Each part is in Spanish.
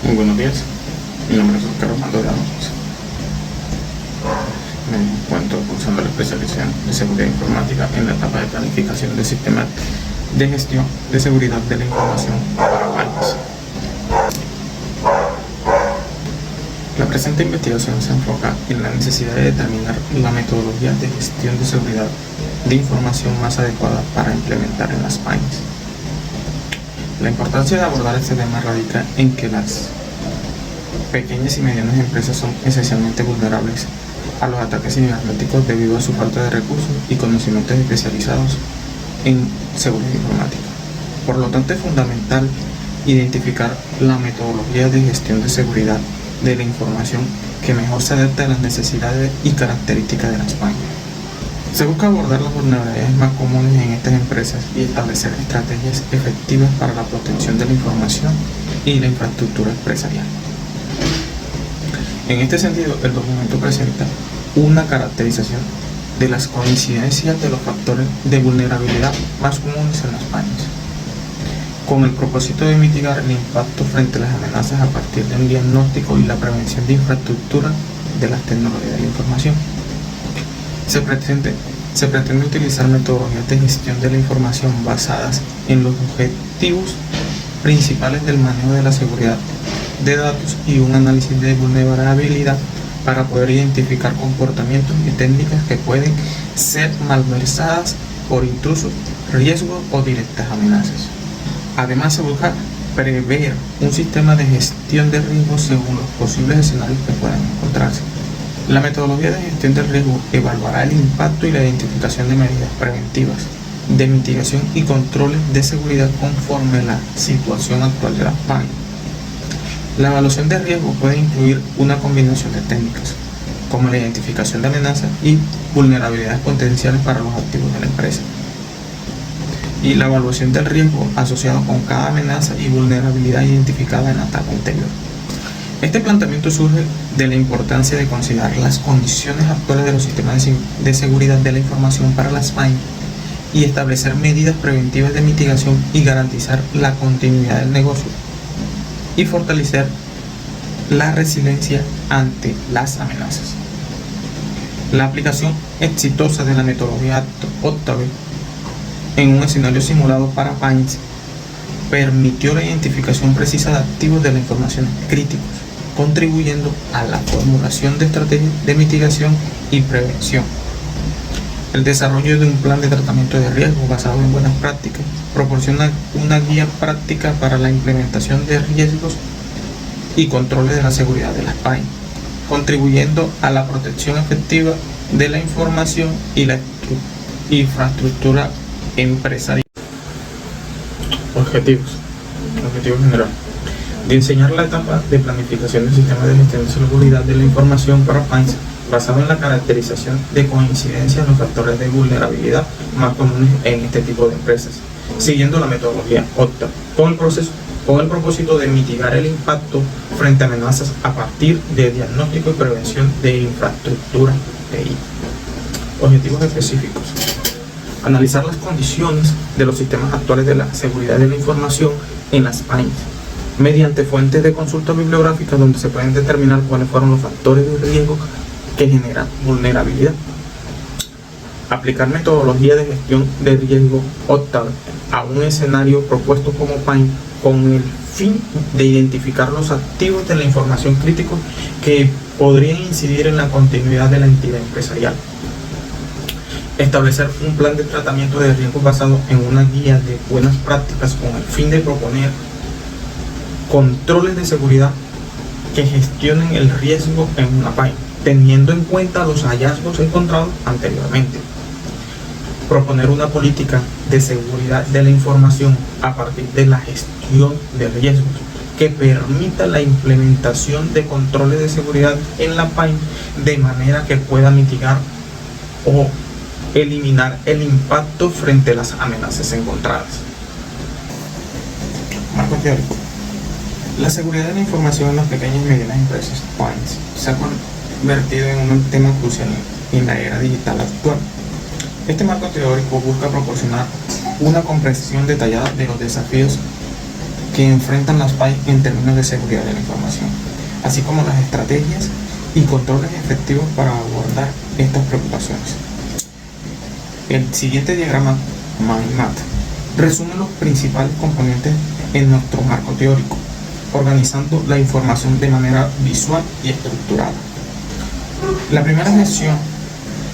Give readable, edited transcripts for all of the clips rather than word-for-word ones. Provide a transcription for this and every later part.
Muy buenos días, mi nombre es Oscar Armando de Amos. Me encuentro cursando la especialización de seguridad informática en la etapa de planificación del sistema de gestión de seguridad de la información para países. La presente investigación se enfoca en la necesidad de determinar la metodología de gestión de seguridad de información más adecuada para implementar en las PAINs. La importancia de abordar este tema radica en que las pequeñas y medianas empresas son esencialmente vulnerables a los ataques cibernéticos debido a su falta de recursos y conocimientos especializados en seguridad informática. Por lo tanto, es fundamental identificar la metodología de gestión de seguridad de la información que mejor se adapte a las necesidades y características de las PAIN. Se busca abordar las vulnerabilidades más comunes en estas empresas y establecer estrategias efectivas para la protección de la información y la infraestructura empresarial. En este sentido, el documento presenta una caracterización de las coincidencias de los factores de vulnerabilidad más comunes en las PAINs, con el propósito de mitigar el impacto frente a las amenazas a partir de un diagnóstico y la prevención de infraestructura de las tecnologías de la información. Se pretende utilizar metodologías de gestión de la información basadas en los objetivos principales del manejo de la seguridad de datos y un análisis de vulnerabilidad para poder identificar comportamientos y técnicas que pueden ser malversadas por intrusos, riesgos o directas amenazas. Además, se busca prever un sistema de gestión de riesgos según los posibles escenarios que puedan encontrarse. La metodología de gestión del riesgo evaluará el impacto y la identificación de medidas preventivas, de mitigación y controles de seguridad conforme a la situación actual de las PAIN. La evaluación de riesgo puede incluir una combinación de técnicas, como la identificación de amenazas y vulnerabilidades potenciales para los activos de la empresa, y la evaluación del riesgo asociado con cada amenaza y vulnerabilidad identificada en la etapa anterior. Este planteamiento surge de la importancia de considerar las condiciones actuales de los sistemas de seguridad de la información para las PAIN y establecer medidas preventivas de mitigación y garantizar la continuidad del negocio y fortalecer la resiliencia ante las amenazas. La aplicación exitosa de la metodología Octave en un escenario simulado para PAINs permitió la identificación precisa de activos de la información críticos, contribuyendo a la formulación de estrategias de mitigación y prevención. El desarrollo de un plan de tratamiento de riesgo basado en buenas prácticas proporciona una guía práctica para la implementación de riesgos y controles de la seguridad de las PAIN, contribuyendo a la protección efectiva de la información y la infraestructura empresarial. Objetivos general. Diseñar la etapa de planificación del sistema de gestión de seguridad de la información para PAINs basado en la caracterización de coincidencia en los factores de vulnerabilidad más comunes en este tipo de empresas, siguiendo la metodología OCTA, con el propósito de mitigar el impacto frente a amenazas a partir de diagnóstico y prevención de infraestructura TI. Objetivos específicos. Analizar las condiciones de los sistemas actuales de la seguridad de la información en las PAINs, mediante fuentes de consulta bibliográfica donde se pueden determinar cuáles fueron los factores de riesgo que generan vulnerabilidad. Aplicar metodología de gestión de riesgo Octave a un escenario propuesto como PAIN con el fin de identificar los activos de la información críticos que podrían incidir en la continuidad de la entidad empresarial. Establecer un plan de tratamiento de riesgos basado en una guía de buenas prácticas con el fin de proponer controles de seguridad que gestionen el riesgo en una PAIN, teniendo en cuenta los hallazgos encontrados anteriormente. Proponer una política de seguridad de la información a partir de la gestión de riesgos que permita la implementación de controles de seguridad en la PAIN de manera que pueda mitigar o eliminar el impacto frente a las amenazas encontradas. Marco teórico. La seguridad de la información en las pequeñas y medianas empresas PAINs se ha convertido en un tema crucial en la era digital actual. Este marco teórico busca proporcionar una comprensión detallada de los desafíos que enfrentan las PAI en términos de seguridad de la información, así como las estrategias y controles efectivos para abordar estas preocupaciones. El siguiente diagrama MindMap resume los principales componentes en nuestro marco teórico, organizando la información de manera visual y estructurada. La primera sección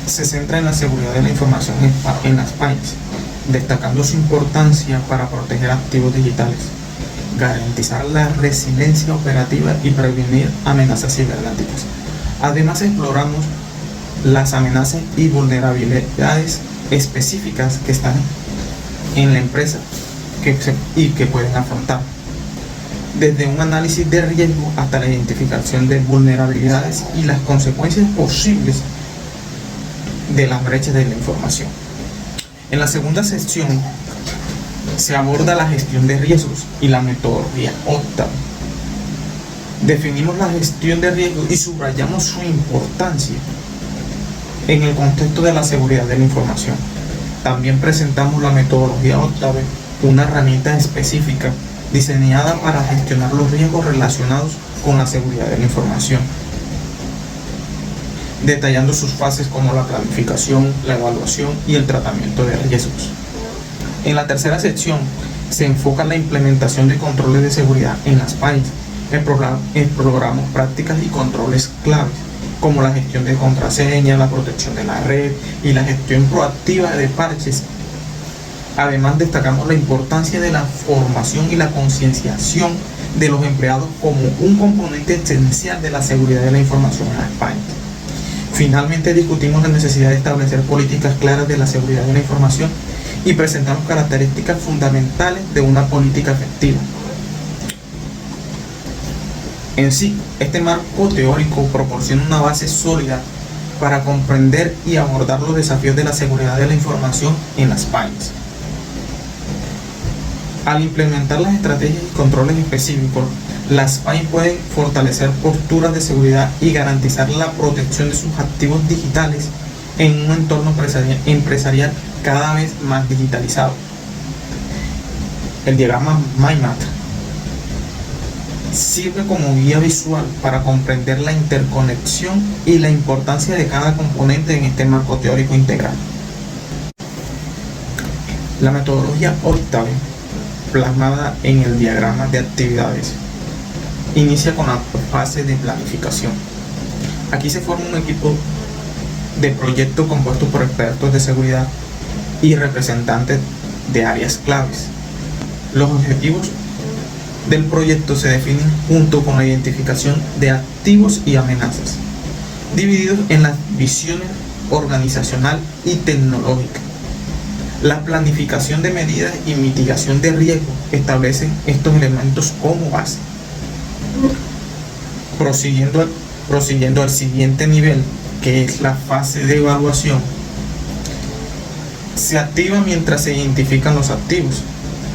se centra en la seguridad de la información en las PAIs, destacando su importancia para proteger activos digitales, garantizar la resiliencia operativa y prevenir amenazas cibernéticas. Además, exploramos las amenazas y vulnerabilidades específicas que están en la empresa y que pueden afrontar, desde un análisis de riesgo hasta la identificación de vulnerabilidades y las consecuencias posibles de las brechas de la información. En la segunda sección se aborda la gestión de riesgos y la metodología OCTAV. Definimos la gestión de riesgos y subrayamos su importancia en el contexto de la seguridad de la información. También presentamos la metodología OCTAV, una herramienta específica diseñada para gestionar los riesgos relacionados con la seguridad de la información, detallando sus fases como la planificación, la evaluación y el tratamiento de riesgos. En la tercera sección se enfoca en la implementación de controles de seguridad en las PAIs. Exploramos prácticas y controles claves, como la gestión de contraseñas, la protección de la red y la gestión proactiva de parches. Además, destacamos la importancia de la formación y la concienciación de los empleados como un componente esencial de la seguridad de la información en las PAIs. Finalmente, discutimos la necesidad de establecer políticas claras de la seguridad de la información y presentamos características fundamentales de una política efectiva. En sí, este marco teórico proporciona una base sólida para comprender y abordar los desafíos de la seguridad de la información en las PAIs. Al implementar las estrategias y controles específicos, las PAIs pueden fortalecer posturas de seguridad y garantizar la protección de sus activos digitales en un entorno empresarial cada vez más digitalizado. El diagrama MindMap sirve como guía visual para comprender la interconexión y la importancia de cada componente en este marco teórico integral. La metodología OCTAV, plasmada en el diagrama de actividades, inicia con la fase de planificación. Aquí se forma un equipo de proyecto compuesto por expertos de seguridad y representantes de áreas claves. Los objetivos del proyecto se definen junto con la identificación de activos y amenazas, divididos en las visiones organizacional y tecnológica. La planificación de medidas y mitigación de riesgo establecen estos elementos como base. Prosiguiendo al siguiente nivel, que es la fase de evaluación, se activa mientras se identifican los activos.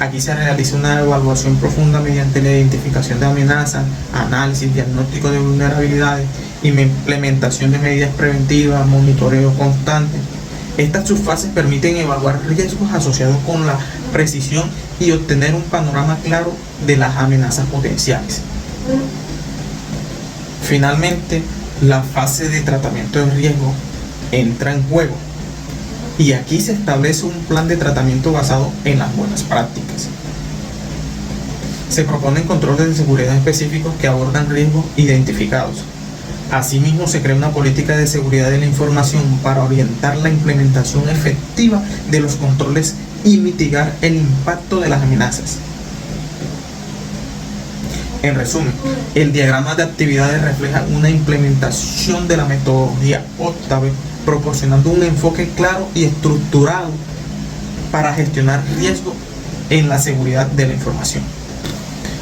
Aquí se realiza una evaluación profunda mediante la identificación de amenazas, análisis, diagnóstico de vulnerabilidades, implementación de medidas preventivas, monitoreo constante. Estas subfases permiten evaluar riesgos asociados con la precisión y obtener un panorama claro de las amenazas potenciales. Finalmente, la fase de tratamiento de riesgo entra en juego y aquí se establece un plan de tratamiento basado en las buenas prácticas. Se proponen controles de seguridad específicos que abordan riesgos identificados. Asimismo, se crea una política de seguridad de la información para orientar la implementación efectiva de los controles y mitigar el impacto de las amenazas. En resumen, el diagrama de actividades refleja una implementación de la metodología OCTAV, proporcionando un enfoque claro y estructurado para gestionar riesgos en la seguridad de la información.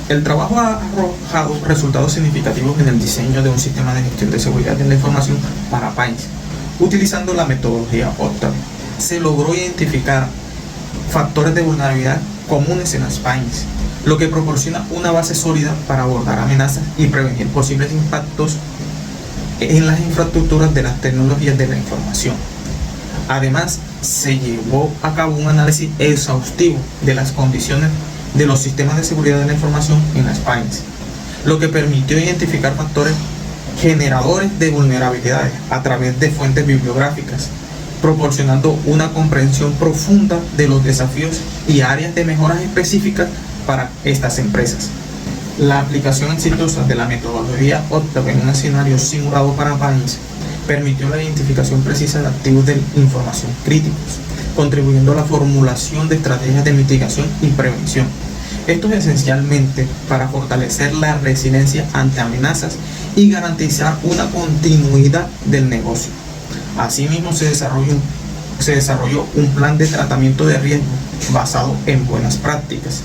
El trabajo ha arrojado resultados significativos en el diseño de un sistema de gestión de seguridad de la información para PAIs. Utilizando la metodología OCTAV, se logró identificar factores de vulnerabilidad comunes en las PAIs, lo que proporciona una base sólida para abordar amenazas y prevenir posibles impactos en las infraestructuras de las tecnologías de la información. Además, se llevó a cabo un análisis exhaustivo de las condiciones de los sistemas de seguridad de la información en las PAINS, lo que permitió identificar factores generadores de vulnerabilidades a través de fuentes bibliográficas, proporcionando una comprensión profunda de los desafíos y áreas de mejoras específicas para estas empresas. La aplicación exitosa de la metodología OCTAV en un escenario simulado para PAINS permitió la identificación precisa de activos de información críticos, contribuyendo a la formulación de estrategias de mitigación y prevención. Esto es esencialmente para fortalecer la resiliencia ante amenazas y garantizar una continuidad del negocio. Asimismo, se desarrolló un plan de tratamiento de riesgo basado en buenas prácticas,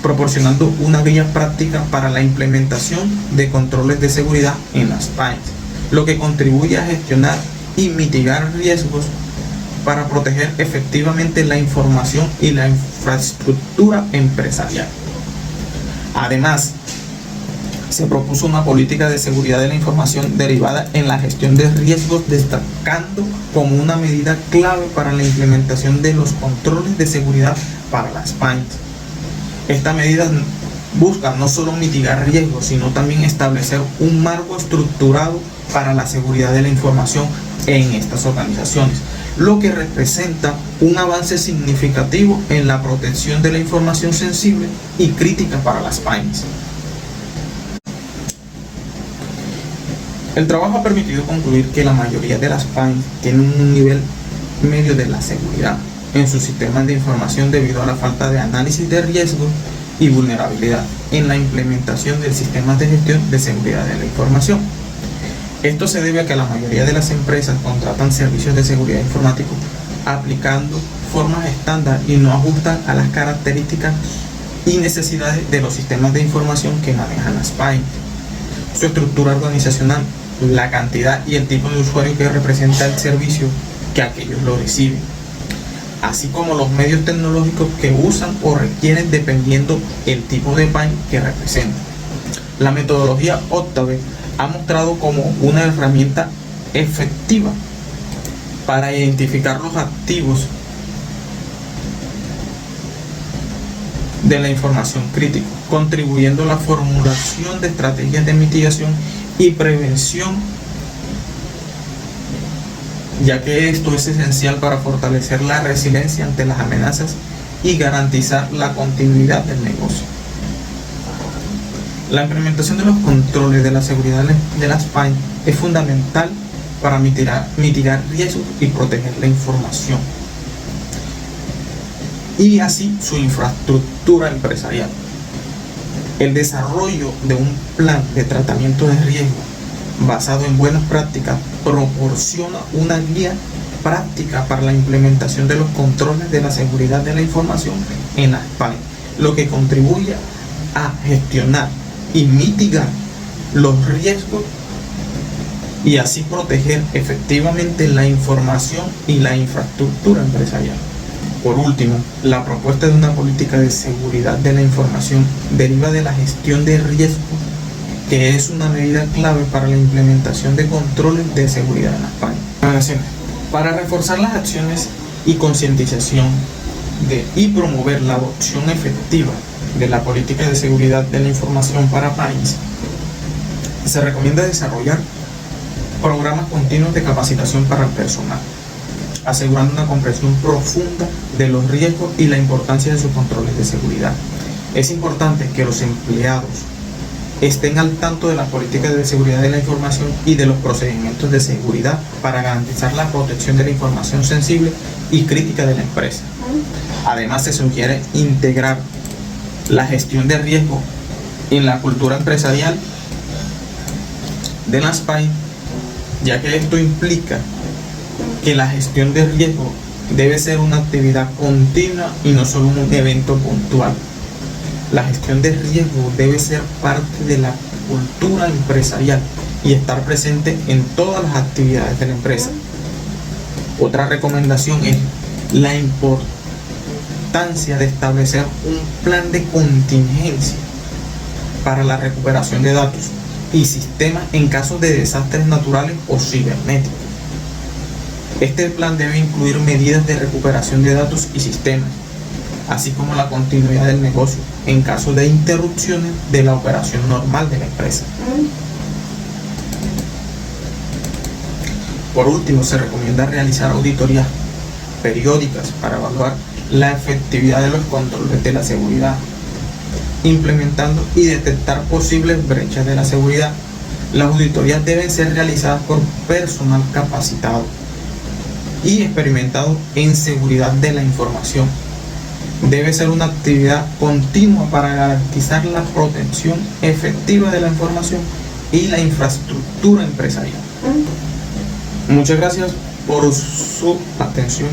proporcionando una guía práctica para la implementación de controles de seguridad en las PAINS, lo que contribuye a gestionar y mitigar riesgos para proteger efectivamente la información y la infraestructura empresarial. Además, se propuso una política de seguridad de la información derivada en la gestión de riesgos, destacando como una medida clave para la implementación de los controles de seguridad para las PAINS. Esta medida busca no solo mitigar riesgos, sino también establecer un marco estructurado para la seguridad de la información en estas organizaciones, lo que representa un avance significativo en la protección de la información sensible y crítica para las PAINS. El trabajo ha permitido concluir que la mayoría de las PAINS tienen un nivel medio de la seguridad en sus sistemas de información debido a la falta de análisis de riesgo y vulnerabilidad en la implementación del sistema de gestión de seguridad de la información. Esto se debe a que la mayoría de las empresas contratan servicios de seguridad informática aplicando formas estándar y no ajustan a las características y necesidades de los sistemas de información que manejan las PAINS. Su estructura organizacional, la cantidad y el tipo de usuario que representa el servicio que aquellos lo reciben, así como los medios tecnológicos que usan o requieren dependiendo el tipo de PAIN que representan. La metodología OCTAV ha mostrado como una herramienta efectiva para identificar los activos de la información crítica, contribuyendo a la formulación de estrategias de mitigación y prevención, ya que esto es esencial para fortalecer la resiliencia ante las amenazas y garantizar la continuidad del negocio. La implementación de los controles de la seguridad de las PAINS es fundamental para mitigar riesgos y proteger la información y así su infraestructura empresarial. El desarrollo de un plan de tratamiento de riesgo basado en buenas prácticas proporciona una guía práctica para la implementación de los controles de la seguridad de la información en las PAINS, lo que contribuye a gestionar y mitigar los riesgos y así proteger efectivamente la información y la infraestructura empresarial. Por último, la propuesta de una política de seguridad de la información deriva de la gestión de riesgos, que es una medida clave para la implementación de controles de seguridad en las PAINS. Para reforzar las acciones y concientización y promover la adopción efectiva de la política de seguridad de la información para PAINS, se recomienda desarrollar programas continuos de capacitación para el personal, asegurando una comprensión profunda de los riesgos y la importancia de sus controles de seguridad. Es importante que los empleados estén al tanto de las políticas de seguridad de la información y de los procedimientos de seguridad para garantizar la protección de la información sensible y crítica de la empresa. Además, se sugiere integrar la gestión de riesgo en la cultura empresarial de las PAINS, ya que esto implica que la gestión de riesgo debe ser una actividad continua y no solo un evento puntual. La gestión de riesgo debe ser parte de la cultura empresarial y estar presente en todas las actividades de la empresa. Otra recomendación es la importancia de establecer un plan de contingencia para la recuperación de datos y sistemas en caso de desastres naturales o cibernéticos. Este plan debe incluir medidas de recuperación de datos y sistemas, así como la continuidad del negocio, en caso de interrupciones de la operación normal de la empresa. Por último, se recomienda realizar auditorías periódicas para evaluar la efectividad de los controles de la seguridad, implementando y detectar posibles brechas de la seguridad. Las auditorías deben ser realizadas por personal capacitado y experimentado en seguridad de la información. Debe ser una actividad continua para garantizar la protección efectiva de la información y la infraestructura empresarial. Muchas gracias por su atención.